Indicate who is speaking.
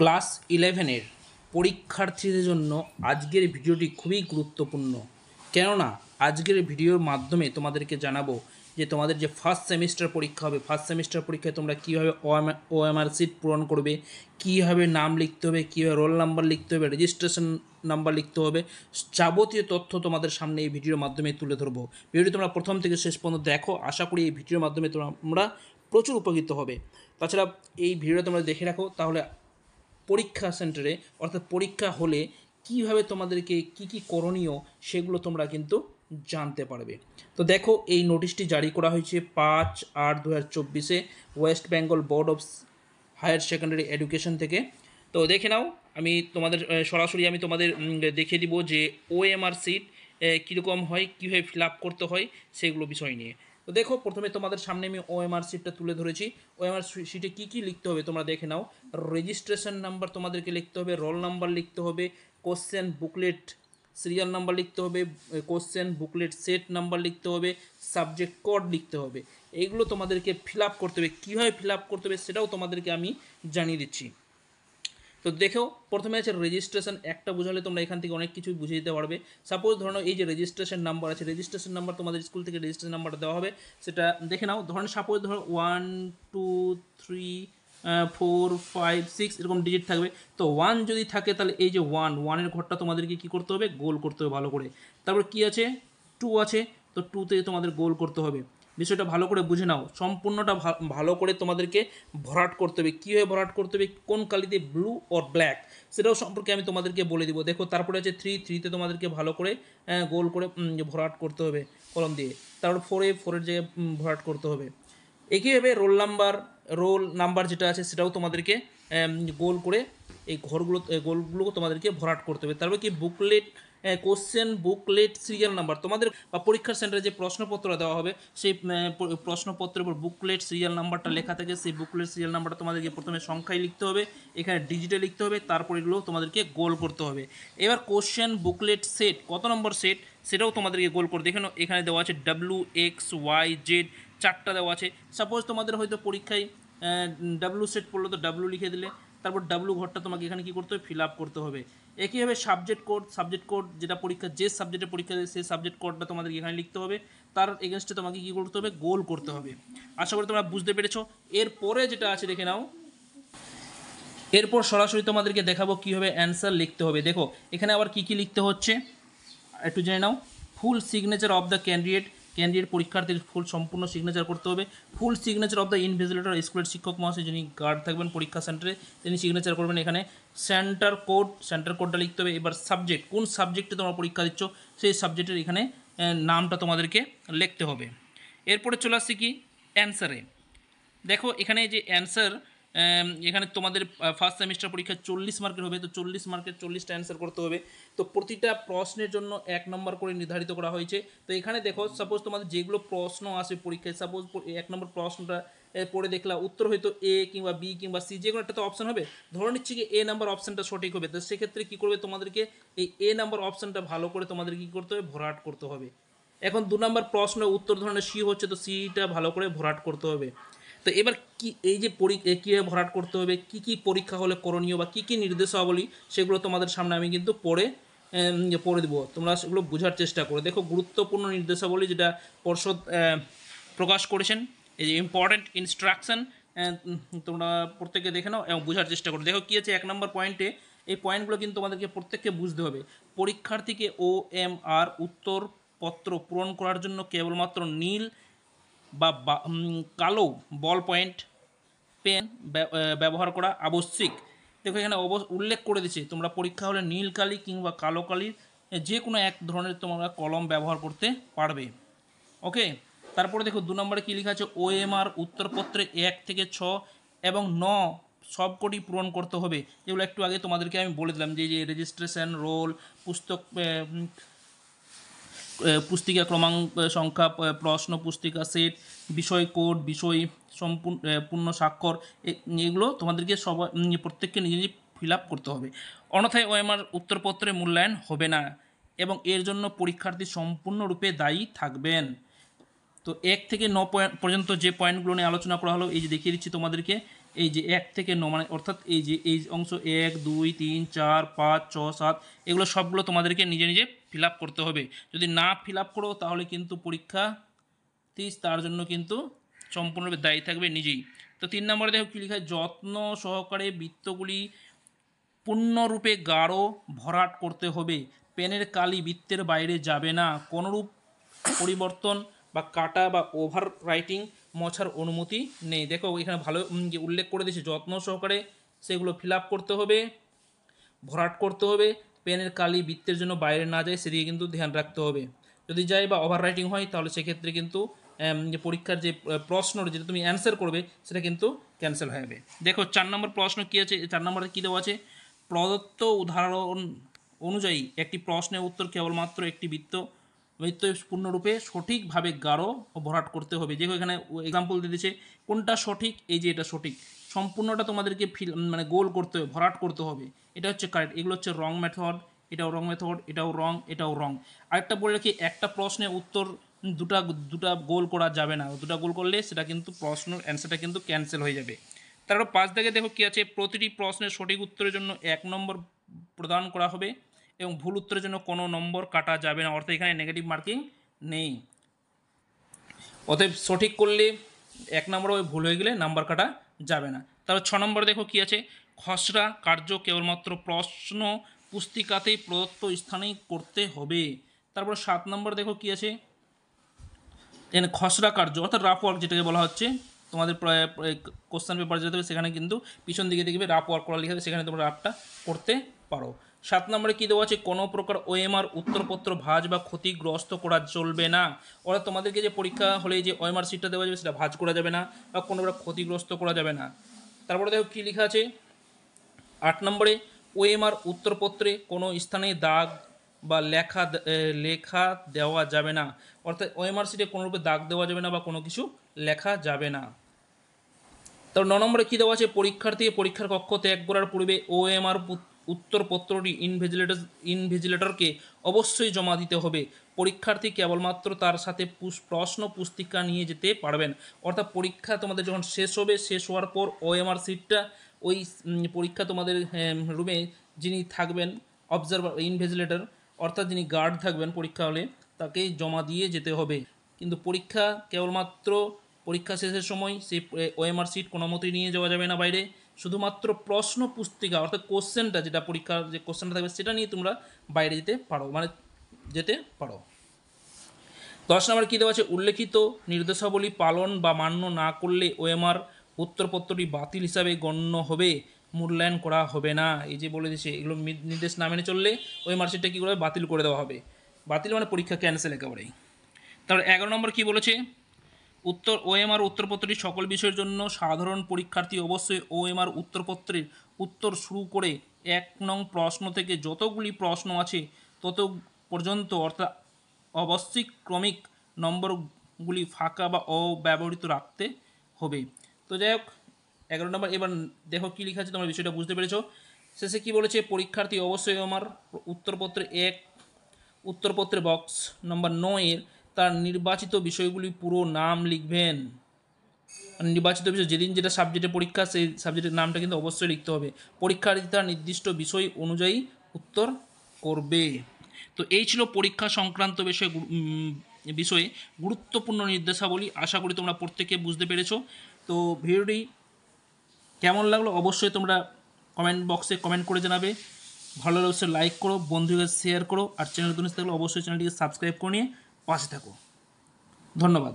Speaker 1: Class ইলেভেনের পরীক্ষার্থীদের জন্য আজকের ভিডিওটি খুবই গুরুত্বপূর্ণ। কেননা আজকের ভিডিওর মাধ্যমে তোমাদেরকে জানাবো যে তোমাদের যে ফার্স্ট সেমিস্টার পরীক্ষা হবে, ফার্স্ট সেমিস্টার পরীক্ষায় তোমরা কীভাবে ওএমআর সিট পূরণ করবে, কীভাবে নাম লিখতে হবে, কীভাবে রোল নাম্বার লিখতে হবে, রেজিস্ট্রেশন নাম্বার লিখতে হবে, যাবতীয় তথ্য তোমাদের সামনে এই ভিডিওর মাধ্যমে তুলে ধরবো। ভিডিওটি তোমরা প্রথম থেকে শেষ পর্যন্ত দেখো, আশা করি এই ভিডিওর মাধ্যমে তোমরা প্রচুর উপকৃত হবে। তাছাড়া এই ভিডিওটা তোমরা দেখে রাখো, তাহলে পরীক্ষা সেন্টারে অর্থাৎ পরীক্ষা হলে কীভাবে তোমাদেরকে কী করণীয় সেগুলো তোমরা কিন্তু জানতে পারবে। তো দেখো, এই নোটিশটি জারি করা হয়েছে 5/8/2024 West Bengal Board of Higher Secondary Education থেকে। তো দেখে নাও, আমি তোমাদের সরাসরি তোমাদের দেখিয়ে দিব যে ওএমআর সিট কীরকম হয়, কীভাবে ফিল আপ করতে হয় সেগুলো বিষয় নিয়ে। তো দেখো, প্রথমে তোমাদের সামনে আমি ওএমআর সিটটা তুলে ধরেছি। ওএমআর সিটে কী কী লিখতে হবে তোমরা দেখে নাও। রেজিস্ট্রেশন নাম্বার তোমাদেরকে লিখতে হবে, রোল নাম্বার লিখতে হবে, কোশ্চেন বুকলেট সিরিয়াল নাম্বার লিখতে হবে, কোশ্চেন বুকলেট সেট নাম্বার লিখতে হবে, সাবজেক্ট কোড লিখতে হবে। এইগুলো তোমাদেরকে ফিল আপ করতে হবে। কীভাবে ফিল আপ করতে হবে সেটাও তোমাদেরকে আমি জানিয়ে দিচ্ছি। তো দেখো, প্রথমে আছে রেজিস্ট্রেশন। একটা বোঝালে তোমরা এখান থেকে অনেক কিছুই বুঝে দিতে পারবে। সাপোজ ধরো এই যে রেজিস্ট্রেশন নাম্বার আছে, রেজিস্ট্রেশন নাম্বার তোমাদের স্কুল থেকে রেজিস্ট্রেশন নাম্বারটা দেওয়া হবে, সেটা দেখে নাও। ধরো সাপোজ ধরো 1 2 3 4 5 6 এরকম ডিজিট থাকবে। তো 1 যদি থাকে তাহলে এই যে 1-1-এর ঘরটা তোমাদেরকে কী করতে হবে, গোল করতে হবে ভালো করে। তারপর কি আছে, 2 আছে, তো 2তে তোমাদের গোল করতে হবে। বিষয়টা ভালো করে বুঝে নাও, সম্পূর্ণটা ভালো করে তোমাদেরকে ভরাট করতে হবে। কীভাবে ভরাট করতে হবে, কোন কালিতে, ব্লু অর ব্ল্যাক, সেটাও সম্পর্কে আমি তোমাদেরকে বলে দিব। দেখো, তারপরে আছে 3-3তে তোমাদেরকে ভালো করে গোল করে ভরাট করতে হবে কলম দিয়ে। তারপর 4-4-এর জায়গায় ভরাট করতে হবে। একইভাবে রোল নাম্বার যেটা আছে সেটাও তোমাদেরকে গোল করে এই গোলগুলো তোমাদেরকে ভরাট করতে হবে। তারপর কি, booklet question booklet serial number, তোমাদের বা পরীক্ষার সেন্টারে যে প্রশ্নপত্র দেওয়া হবে সেই প্রশ্নপত্রের উপর বুকলেট সিরিয়াল নাম্বারটা লেখা থাকে। সেই বুকলেট সিরিয়াল নাম্বারটা তোমাদেরকে প্রথমে সংখ্যায় লিখতে হবে, এখানে ডিজিটে লিখতে হবে, তারপর এগুলো তোমাদেরকে গোল করতে হবে। এবার কোশ্চেন বুকলেট সেট, কত নম্বর সেট সেটাও তোমাদেরকে গোল করে দেখেন। এখানে দেওয়া আছে WXYZ, 4টা দেওয়া আছে। সাপোজ তোমাদের হয়তো পরীক্ষায় ডাব্লু সেট পড়লো, তো ডাব্লু লিখে দিলে, তারপর ডাব্লু ঘরটা তোমাকে এখানে কী করতে হবে, ফিল আপ করতে হবে। একইভাবে সাবজেক্ট কোড যেটা পরীক্ষা, যে সাবজেক্টে পরীক্ষা দেয় সেই সাবজেক্ট কোডটা তোমাদেরকে এখানে লিখতে হবে, তার এগেনস্টে তোমাকে কী করতে হবে, গোল করতে হবে। আশা করি তোমরা বুঝতে পেরেছো। এরপরে যেটা আছে দেখে নাও, এরপর সরাসরি তোমাদেরকে দেখাবো কীভাবে অ্যান্সার লিখতে হবে। দেখো, এখানে আবার কী কী লিখতে হচ্ছে একটু জেনে নাও। Full signature of the candidate পরীক্ষার্থীর ফুল সম্পূর্ণ সিগনেচার করতে হবে। Full signature of the invigilator, স্কুলের শিক্ষক মহাশয় যিনি গার্ড থাকবেন পরীক্ষা সেন্টারে, তিনি সিগনেচার করবেন। এখানে সেন্টার কোডটা লিখতে হবে। এবার সাবজেক্ট, কোন সাবজেক্টে তোমরা পরীক্ষা দিচ্ছ সেই সাবজেক্টের এখানে নামটা তোমাদেরকে লিখতে হবে। এরপরে চলে আসছি কি, অ্যান্সারে। দেখো, এখানে যে অ্যান্সার, এখানে তোমাদের ফার্স্ট সেমিস্টার পরীক্ষা 40 মার্কের হবে, তো 40 মার্কের 40টা অ্যান্সার করতে হবে। তো প্রতিটা প্রশ্নের জন্য 1 নম্বর করে নির্ধারিত করা হয়েছে। তো এখানে দেখো, সাপোজ তোমাদের যেগুলো প্রশ্ন আসে পরীক্ষায়, সাপোজ 1 নম্বর প্রশ্নটা পড়ে দেখলা উত্তর হয়তো A কিংবা B কিংবা C, যে কোনো একটা তো অপশান হবে। ধরে নিচ্ছি কি A নাম্বার অপশানটা সঠিক হবে, তো সেক্ষেত্রে কী করবে, তোমাদেরকে এই A নাম্বার অপশানটা ভালো করে তোমাদের কী করতে হবে, ভরাট করতে হবে। এখন 2 নম্বর প্রশ্ন উত্তর ধরনের C হচ্ছে, তো Cটা ভালো করে ভরাট করতে হবে। তো এবার কি, এই যে কীভাবে ভরাট করতে হবে, কি পরীক্ষা হলে করণীয় বা কী নির্দেশাবলী, সেগুলো তোমাদের সামনে আমি কিন্তু পড়ে দেবো। তোমরা সেগুলো বোঝার চেষ্টা করো। দেখো, গুরুত্বপূর্ণ নির্দেশাবলী যেটা পর্ষদ প্রকাশ করেছেন, এই যে ইম্পর্ট্যান্ট ইনস্ট্রাকশন, তোমরা প্রত্যেকে দেখে নাও এবং বোঝার চেষ্টা করো। দেখো কী আছে 1 নম্বর পয়েন্টে, এই পয়েন্টগুলো কিন্তু তোমাদেরকে প্রত্যেককে বুঝতে হবে। পরীক্ষার্থীকে OMR উত্তরপত্র পূরণ করার জন্য কেবলমাত্র নীল বা কালো বল পয়েন্ট পেন ব্যবহার করা আবশ্যিক। দেখো, এখানে উল্লেখ করে দিচ্ছে তোমরা পরীক্ষা হলে নীল কালি কিংবা কালো কালির যে কোনো এক ধরনের তোমরা কলম ব্যবহার করতে পারবে। ওকে, তারপরে দেখো 2 নম্বরে কী লেখা আছে, OMR উত্তরপত্রে 1 থেকে 6 এবং 9 সবকটি পূরণ করতে হবে। যেগুলো একটু আগে তোমাদেরকে আমি বলে দিলাম, যে রেজিস্ট্রেশন, রোল, পুস্তিকা ক্রমাঙ্ক সংখ্যা, প্রশ্ন পুস্তিকা সেট, বিষয় কোড, বিষয় পূর্ণ স্বাক্ষর, এগুলো তোমাদেরকে প্রত্যেককে নিজে নিজে ফিল আপ করতে হবে। অন্যথায় OMR উত্তরপত্রে মূল্যায়ন হবে না এবং এর জন্য পরীক্ষার্থী সম্পূর্ণরূপে দায়ী থাকবেন। তো 1 থেকে 9 পর্যন্ত যে পয়েন্টগুলো নিয়ে আলোচনা করা হলো, এই যে দেখিয়ে দিচ্ছি তোমাদেরকে, এই যে 1 থেকে 9 মানে অর্থাৎ এই যে এই অংশ 1 2 3 4 5 6 7 এগুলো সবগুলো তোমাদেরকে নিজে নিজে ফিল আপ করতে হবে। যদি না ফিল আপ করো তাহলে কিন্তু পরীক্ষা তার জন্য কিন্তু সম্পূর্ণরূপে দায়ী থাকবে নিজেই। তো 3 নম্বরে দেখো কী লেখা হয়, যত্ন সহকারে বৃত্তগুলি পূর্ণরূপে গাঢ় ভরাট করতে হবে, পেনের কালি বৃত্তের বাইরে যাবে না, কোনোরূপ পরিবর্তন বা কাটা বা ওভার রাইটিং মোছার অনুমতি নেই। দেখো এখানে ভালো উল্লেখ করে দিয়েছে, যত্ন সহকারে সেগুলো ফিল আপ করতে হবে, ভরাট করতে হবে, পেনের কালি বৃত্তের জন্য বাইরে না যায় সেদিকে কিন্তু ধ্যান রাখতে হবে। যদি যায় বা ওভার রাইটিং হয় তাহলে সেক্ষেত্রে কিন্তু যে পরীক্ষার যে প্রশ্নটা যেটা তুমি অ্যান্সার করবে সেটা কিন্তু ক্যান্সেল হয়ে যাবে। দেখো 4 নম্বর প্রশ্ন কী আছে, 4 নম্বরে কী দেওয়া আছে, প্রদত্ত উদাহরণ অনুযায়ী একটি প্রশ্নের উত্তর কেবলমাত্র একটি বৃত্ত পূর্ণরূপে সঠিকভাবে গাঢ় ও ভরাট করতে হবে। যেহেতু এখানে এক্সাম্পল দিয়ে দিয়েছে কোনটা সঠিক, এই যে এটা সঠিক, সম্পূর্ণটা তোমাদেরকে মানে গোল করতে হবে, ভরাট করতে হবে, এটা হচ্ছে কারেক্ট, এগুলো হচ্ছে রং মেথড, এটাও রং মেথড, এটাও রং, এটাও রং। আরেকটা বলে রাখি, একটা প্রশ্নের উত্তর দুটা গোল করা যাবে না, দুটা গোল করলে সেটা কিন্তু প্রশ্নের অ্যান্সারটা কিন্তু ক্যান্সেল হয়ে যাবে। তারপর 5 দাগে দেখো কী আছে, প্রতিটি প্রশ্নের সঠিক উত্তরের জন্য 1 নম্বর প্রদান করা হবে এবং ভুল উত্তরের জন্য কোনো নম্বর কাটা যাবে না, অর্থাৎ এখানে নেগেটিভ মার্কিং নেই। অতএব সঠিক করলে 1 নম্বর, ভুল হয়ে গেলে নাম্বার কাটা যাবে না। তারপর 6 নম্বর দেখো কী আছে, খসড়া কার্য কেবলমাত্র প্রশ্ন পুস্তিকাতেই প্রদত্ত স্থানেই করতে হবে। তারপর 7 নম্বর দেখো কী আছে, এখানে খসড়া কার্য অর্থাৎ রাফ ওয়ার্ক যেটাকে বলা হচ্ছে, তোমাদের কোশ্চেন পেপার যেতে হবে সেখানে কিন্তু পিছন দিকে দেখবে রাফ ওয়ার্ক করা লিখে হবে, সেখানে তোমরা রাফটা করতে পারো। 7 নম্বরে কী দেওয়া আছে, কোনো প্রকার ওএমআর উত্তরপত্র ভাঁজ বা ক্ষতিগ্রস্ত করা চলবে না, অর্থাৎ তোমাদেরকে যে পরীক্ষা হলে যে ওএমআর সিটটা দেওয়া যাবে সেটা ভাঁজ করা যাবে না বা কোনো প্রকার ক্ষতিগ্রস্ত করা যাবে না। তারপরে দেখো কী লেখা আছে 8 নম্বরে, ওএমআর উত্তরপত্রে কোনো স্থানে দাগ বা লেখা দেওয়া যাবে না, অর্থাৎ ওএমআর সিটে কোনোরূপে দাগ দেওয়া যাবে না বা কোনো কিছু লেখা যাবে না। তারপর 9 নম্বরে কী দেওয়া আছে, পরীক্ষার্থী পরীক্ষার কক্ষ ত্যাগ করার পূর্বে ওএমআর উত্তরপত্রটি ইনভিজিলেটরকে অবশ্যই জমা দিতে হবে, পরীক্ষার্থী কেবলমাত্র তার সাথে প্রশ্ন পুস্তিকা নিয়ে যেতে পারবেন, অর্থাৎ পরীক্ষা তোমাদের যখন শেষ হবে, শেষ হওয়ার পর ওএমআর সিটটা ওই পরীক্ষা তোমাদের রুমে যিনি থাকবেন অবজারভার ইনভিজিলেটর অর্থাৎ যিনি গার্ড থাকবেন পরীক্ষা হলে তাকে জমা দিয়ে যেতে হবে। কিন্তু পরীক্ষা কেবলমাত্র পরীক্ষা শেষের সময় সেই ওএমআর সিট কোনো মতোই নিয়ে যাওয়া যাবে না বাইরে, শুধুমাত্র প্রশ্ন পুস্তিকা অর্থাৎ কোশ্চেনটা যেটা পরীক্ষার যে কোশ্চেনটা থাকবে সেটা নিয়ে তোমরা বাইরে যেতে পারো, মানে যেতে পারো। 10 নম্বর কী দেওয়া আছে, উল্লেখিত নির্দেশাবলী পালন বা মান্য না করলে ওএমআর উত্তরপত্রটি বাতিল হিসাবে গণ্য হবে, মূল্যায়ন করা হবে না। এই যে বলে দিচ্ছে এগুলো নির্দেশ না মেনে চললে ওএমআর সিটটা কী করে বাতিল করে দেওয়া হবে, বাতিল মানে পরীক্ষা ক্যান্সেল একেবারেই। তারপর 11 নম্বর কী বলেছে, ওএমআর উত্তরপত্রটি সকল বিষয়ের জন্য সাধারণ পরীক্ষার্থী অবশ্যই ওএমআর উত্তরপত্রের উত্তর শুরু করে 1 নং প্রশ্ন থেকে যতগুলি প্রশ্ন আছে তত পর্যন্ত অর্থাৎ অবশ্যই ক্রমিক নম্বরগুলি ফাঁকা বা অব্যবহৃত রাখতে হবে। তো যাই হোক 11 নম্বর, এবার দেখো কী লেখা আছে, তোমরা বিষয়টা বুঝতে পেরেছো। শেষে কী বলেছে, পরীক্ষার্থী অবশ্যই আমার উত্তরপত্রে বক্স নম্বর 9 তার নির্বাচিত বিষয়গুলি পুরো নাম লিখবেন, নির্বাচিত বিষয় যেদিন যেটা সাবজেক্টের পরীক্ষা সেই সাবজেক্টের নামটা কিন্তু অবশ্যই লিখতে হবে, পরীক্ষার্থী তার নির্দিষ্ট বিষয় অনুযায়ী উত্তর করবে। তো এই ছিল পরীক্ষা সংক্রান্ত বিষয়ে গুরুত্বপূর্ণ নির্দেশাবলী, আশা করি তোমরা প্রত্যেকে বুঝতে পেরেছো। তো ভিডিওটি কেমন লাগলো অবশ্যই তোমরা কমেন্ট বক্সে কমেন্ট করে জানাবে, ভালো লাগলে অবশ্যই লাইক করো, বন্ধুদের শেয়ার করো, আর চ্যানেল নতুন থাকলে অবশ্যই চ্যানেলটিকে সাবস্ক্রাইব করে নিয়ে পাশে থাকো। ধন্যবাদ।